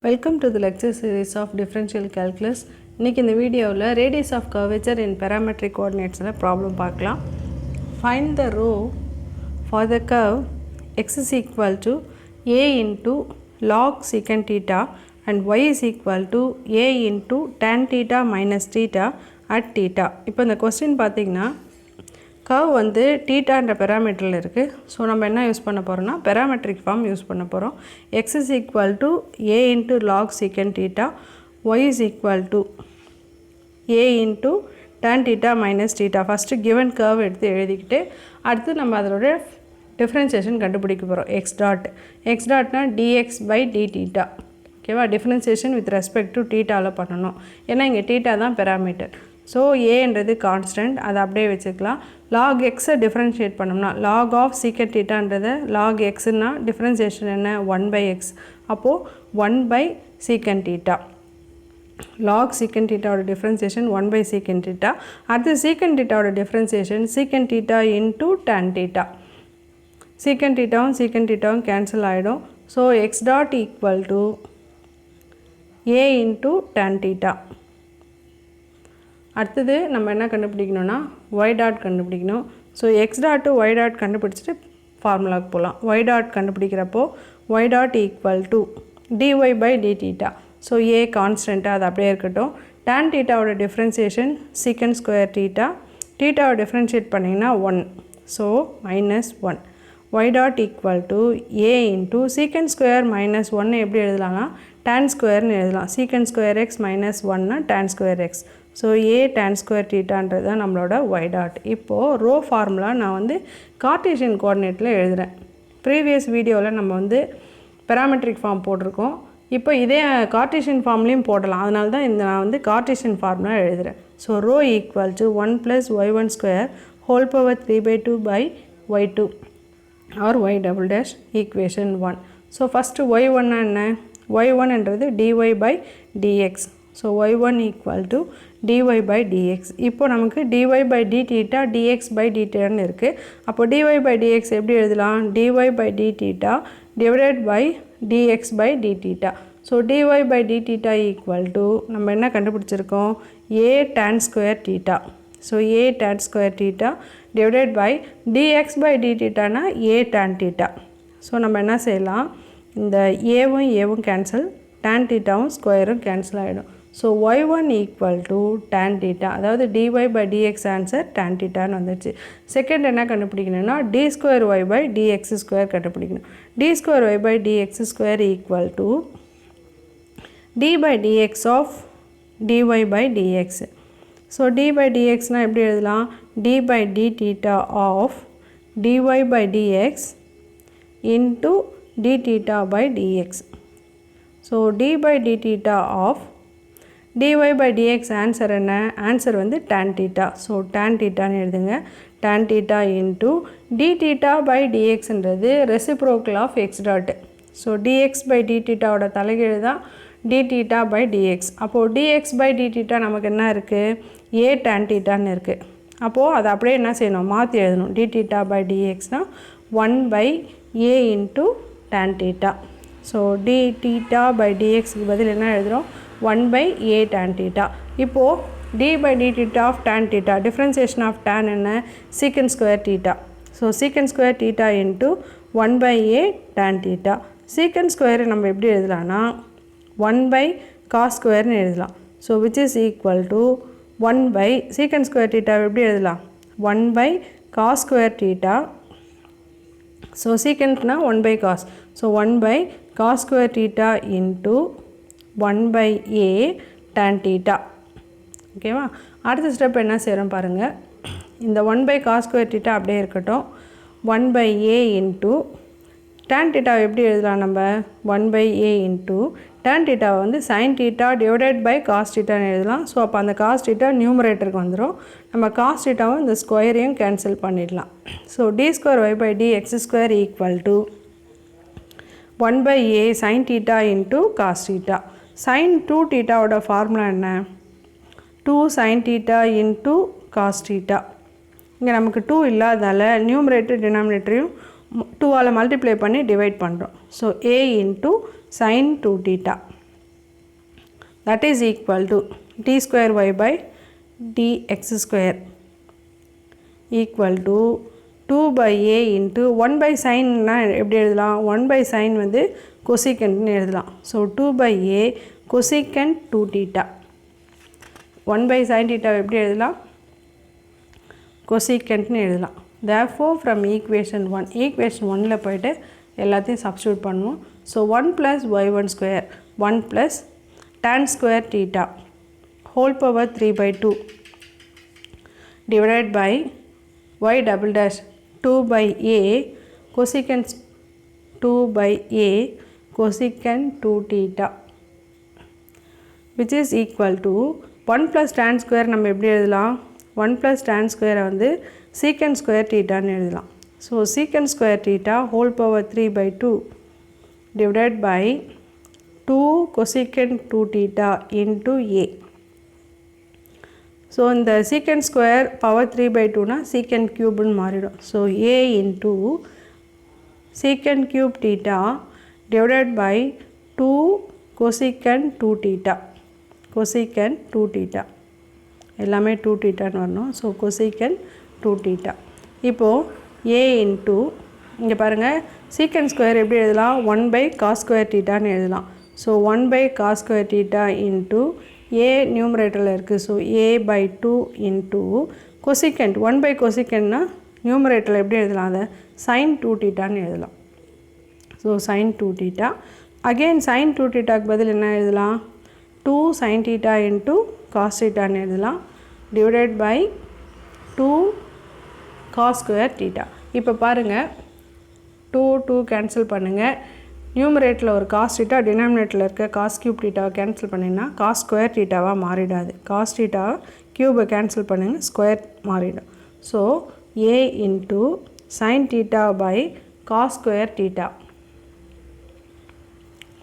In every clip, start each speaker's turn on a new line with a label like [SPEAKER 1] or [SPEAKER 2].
[SPEAKER 1] Welcome to the lecture series of differential calculus. இன்னைக்கு இந்த வீடியோவில் radius of curvature in parametric coordinates problem பார்க்கலாம். Find the rho for the curve x is equal to a into log secant theta and y is equal to a into tan theta minus theta at theta. இப்போ இந்த question பார்த்தீங்கன்னா curve வந்து theta என்ற parameterல இருக்கு. So நம்ம என்ன use பண்ண போகிறோம்னா parametric form யூஸ் பண்ண போகிறோம். x is equal to a into log secant theta, y is equal to a into tan theta minus theta. First given curve எடுத்து எழுதிக்கிட்டு அடுத்து நம்ம அதோட differentiation கண்டுபிடிக்க போகிறோம். x dotனா dx by d theta. ஓகேவா, differentiation with respect to thetaவில் பண்ணணும். ஏன்னா இங்கே theta தான் parameter. ஸோ ஏன்றது கான்ஸ்டன்ட், அதை அப்படியே வச்சுக்கலாம். லாக் எக்ஸை டிஃப்ரென்ஷியேட் பண்ணோம்னா லாக் ஆஃப் சீக்கட் தீட்டான்றது லாக் எக்ஸ்னா டிஃப்ரென்சியேஷன் என்ன 1/x. அப்போது 1 சீக்கண்ட் தீட்டா, லாக் சீக்கண்ட் தீட்டாவோட டிஃப்ரென்சியேஷன் 1 சீக்கண்ட் தீட்டா. அடுத்து சீக்கண்ட் தீட்டாவோட differentiation secant theta into tan theta. Secant தீட்டாவும் கேன்சல் ஆகிடும். So x dot equal to a into tan theta. அடுத்தது நம்ம என்ன கண்டுபிடிக்கணும்னா y டாட் கண்டுபிடிக்கணும். So x dot y dot கண்டுபிடிச்சிட்டு ஃபார்முலாவுக்கு போகலாம். y டாட் கண்டுபிடிக்கிறப்போ y dot equal to dy by D theta. So a கான்ஸ்டண்ட்டாக அது அப்படியே இருக்கட்டும். டான் தீட்டாவோட டிஃப்ரென்சியேஷன் சீக்கண்ட் ஸ்கொயர் தீட்டா, தீட்டாவை டிஃப்ரென்ஷியேட் பண்ணிங்கன்னா 1. So -1. y dot equal to a into secant square minus 1 எப்படி எழுதலாம்னா டான் ஸ்கொயர்னு எழுதலாம். சீக்கண்ட் ஸ்கொயர் எக்ஸ் மைனஸ் 1னா tan square x. So a tan square தீட்டான்றது தான் நம்மளோட y டாட். இப்போது ரோ ஃபார்முலா நான் வந்து கார்ட்டீசியன் கோஆர்டினேட்டில் எழுதுகிறேன். ப்ரீவியஸ் வீடியோவில் நம்ம வந்து பெராமெட்ரிக் ஃபார்ம் போட்டிருக்கோம். இப்போ இதே கார்ட்டீசியன் ஃபார்ம்லேயும் போடலாம். அதனால தான் நான் வந்து கார்ட்டீசியன் ஃபார்முலா எழுதுகிறேன். So rho equal to 1 + y1 square whole power 3/2 by y2 or y double dash equation 1. So first y1 என்ன, y1ன்றது dy by dx. So y1 equal to dy by dx. இப்போ நமக்கு dy by d theta dx by d thetaன்னு இருக்குது. அப்போ dy by dx எப்படி எழுதலாம், dy by d theta divided by dx by d theta. So dy by d theta equal to நம்ம என்ன கண்டுபிடிச்சிருக்கோம், a tan square theta. So a tan square theta divided by dx by d thetaனா a tan theta. So நம்ம என்ன செய்யலாம், இந்த ஏவும் cancel, tan thetaவும் ஸ்கொயரும் cancel ஆகிடும். So y1 equal to tan theta, அதாவது dy by dx answer tan thetaன்னு வந்துடுச்சு. Second என்ன கண்டுபிடிக்கணும்னா d square y by dx square கண்டுபிடிக்கணும். d square y by dx square equal to d by dx of dy by dx. So d by dxனால் எப்படி எழுதலாம், d by d theta of dy by dx into d theta by dx. So d by d theta of dy by dx answer என்ன, answer வந்து tan theta. So tan thetaன்னு எழுதுங்க. tan theta into d theta by dxன்றது reciprocal of x dot. So dx by d thetaவோட தலைகீழ் தான் d theta by dx. அப்போது dx by d theta நமக்கு என்ன இருக்குது, a tan thetaன்னு இருக்குது. அப்போது அதை அப்படியே என்ன செய்யணும், மாற்றி எழுதணும். d theta by dxனால் 1/a into tan theta. So d theta by dxக்கு பதில் என்ன எழுதுகிறோம், 1/a tan theta. இப்போது d by d theta of tan theta, differentiation of tan என்ன, secant square theta. So secant square theta into 1/a tan theta. secant square நம்ம எப்படி எழுதலாம்னா 1/cos squareன்னு எழுதலாம். So which is equal to 1/ secant square theta எப்படி எழுதலாம், 1/cos square theta. So secantனா 1/cos. So 1/cos square theta into 1/a tan theta. ஓகேவா, அடுத்த step என்ன செய்கிறோம் பாருங்கள். இந்த 1/cos square theta அப்படியே இருக்கட்டும். 1/a இன்ட்டு tan theta எப்படி எழுதலாம், நம்ம 1/a இன்ட்டு tan theta வந்து sin theta divided by cos thetaன்னு எழுதலாம். ஸோ அப்போ அந்த cos theta நியூமரேட்டருக்கு வந்துடும். நம்ம cos thetaவும் இந்த ஸ்கொயரையும் கேன்சல் பண்ணிடலாம். So d square y by dx square equal to 1/a sin theta into cos theta. sin 2 thetaவோட ஃபார்முலா என்ன, 2 sin theta into cos theta. இங்கே நமக்கு 2 இல்லாததால் நியூமரேட்டர் டினாமினேட்டரையும் 2ஆல் மல்டிப்ளை பண்ணி டிவைட் பண்ணுறோம். So a into sin 2 theta. that is equal to d square y by dx square equal to 2 by a into 1 by sin na எப்படி எழுதலாம் 1 by sin வந்து cosecant னு எழுதலாம் so 2 by a cosecant 2 theta 1 by sin theta எப்படி எழுதலாம் cosecant னு எழுதலாம் therefore from equation 1 ல போய்ட்டு எல்லாத்தையும் சப்ஸ்டிட்யூட் பண்ணுவோம் so 1 plus y1 square 1 plus tan square theta whole power 3 by 2 divided by y double dash 2 by a cosecant 2 by a cosecant 2 theta which is equal to 1 plus tan square நம்ம எப்படி எழுதலாம் 1 plus tan square வந்து secant square theta னு எழுதலாம் so secant square theta whole power 3 by 2 divided by 2 cosecant 2 theta into a so இந்த secant square power 3 by 2 னா secant cube னு மாறிடும் so a into secant cube theta divided by 2 cosecant 2 theta cosecant 2 theta எல்லாமே 2 theta னு வரணும் so cosecant 2 theta இப்போ a into இங்க பாருங்க secant square எப்படி எழுதலாம் 1 by cos square theta னு எழுதலாம் so 1 by cos square theta into a numeratorல இருக்கு so a by 2 into cosecant 1 by cosecant னா numeratorல எப்படி எழுதலாம் அத sin 2 theta னு எழுதலாம் so sin 2 theta again sin 2 theta க்கு பதில் என்ன எழுதலாம் 2 sin theta into cos theta னு எழுதலாம் divided by 2 cos square theta இப்போ பாருங்க 2 cancel பண்ணுங்க நியூமரேட்டரில் ஒரு cos theta டினாமினேட்டரில் இருக்க cos cube theta கேன்சல் பண்ணினா cos square theta மாறிடாது cos theta cube cancel பண்ணுங்க ஸ்கொயர் மாறிடும் so a into sin theta by cos square theta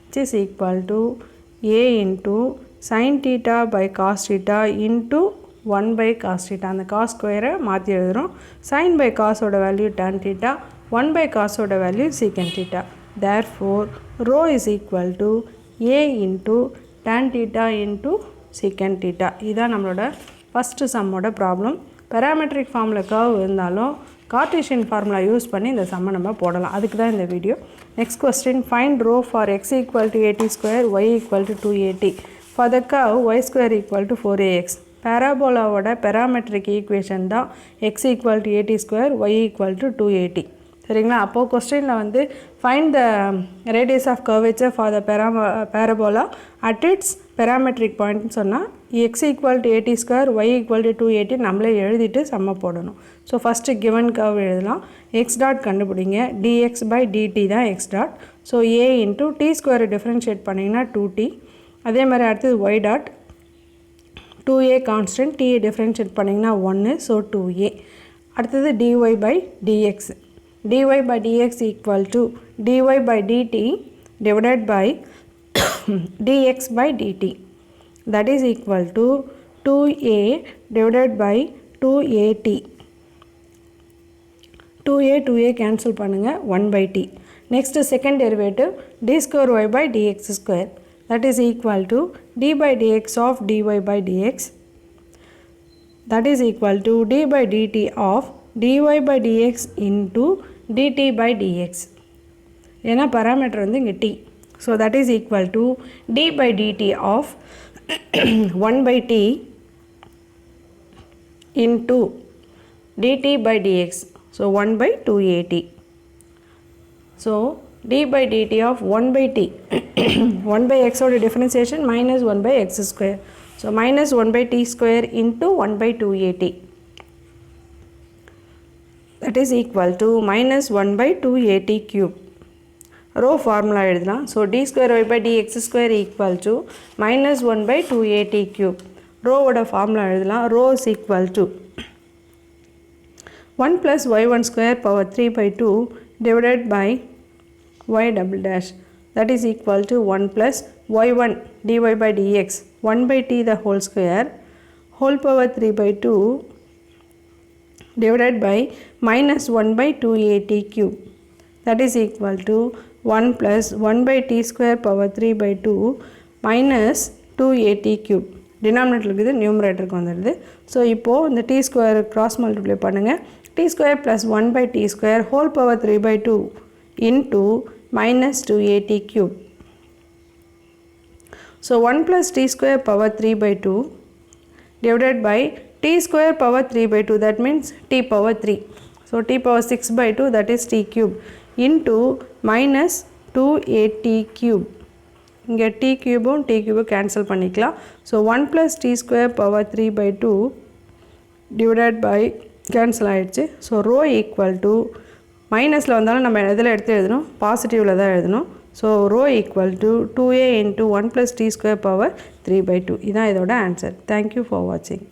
[SPEAKER 1] which is equal to a into sin theta by cos theta into 1 by cos theta அந்த cos square மாற்றி எழுதுகிறோம் sin by cos ஓட value tan theta 1 by cos ஓட value secant theta therefore rho is equal to a into tan theta into secant theta இதான் நம்மளோட first sum ஓட problem parametric formula curve இருந்தாலும் Cartesian formula use பண்ணி இந்த சம்மை நம்ம போடலாம் அதுக்கு தான் இந்த video next question find rho for x equal to 80 square y equal to 280 for the curve y square equal to 4ax parabola parametric equation தான் x equal to 80 square y equal to 280 சரிங்களா அப்போ क्वेश्चनல வந்து find the radius of curvature for the parabola at its parametric point னு சொன்னா x equal to 80 square y equal to 280 நம்மளே எழுதிட்டு சம்ம போடணும் ஸோ ஃபர்ஸ்ட் given curve எழுதலாம் x dot கண்டுபிடிங்க dx by dt தான் x dot so a into t square differentiate பண்ணிங்கன்னா 2t அதே மாதிரி அடுத்தது y dot 2a constant t differentiate பண்ணிங்கன்னா 1 so 2a அடுத்தது dy by dx dy by dx equal to dy by dt divided by dx by dt that is equal to 2a divided by 2at 2a cancel பண்ணுங்க 1 by t next second derivative d square y by dx square that is equal to d by dx of dy by dx that is equal to d by dt of dy by dx into dt by dx ஏன்னா parameter வந்து இங்க t so that is equal to d by dt of 1 by t into dt by dx so 1 by 2at so d by dt of 1 by t 1 by x oda differentiation minus 1 by x square so minus 1 by t square into 1 by 2at that is equal to minus 1 by 2at cube rho formula எழுதலாம் so d square y by dx square equal to minus 1 by 2at cube rho ஓட formula எழுதலாம் rho is equal to 1 plus y1 square power 3 by 2 divided by y double dash that is equal to 1 plus y1 dy by dx 1 by t the whole square whole power 3 by 2 divided by minus 1 by 2at cube that is equal to 1 plus 1 by t square power 3 by 2 minus 2at cube. Denominator இருக்குது, நியூமரேட்டருக்கு வந்துடுது. So இப்போது இந்த t square cross multiply பண்ணுங்கள். T square plus 1 by t square whole power 3/2 into minus 2at cube. So 1 plus t square power 3/2 divided by t square power 3/2, that means t power 3. So t power 6/2, that is t cube, into minus 2at cube. இங்கே t cube t cube cancel பண்ணிக்கலாம். So 1 plus t square power 3/2 divided by cancel ஆயிடுச்சு. So rho equal to மைனஸில் வந்தாலும் நம்ம எதில் எடுத்து எழுதணும், பாசிட்டிவில் தான் எழுதணும். So rho equal to 2a into 1 plus t square power 3/2. இதான் இதோட ஆன்சர். தேங்க்யூ ஃபார் வாட்சிங்.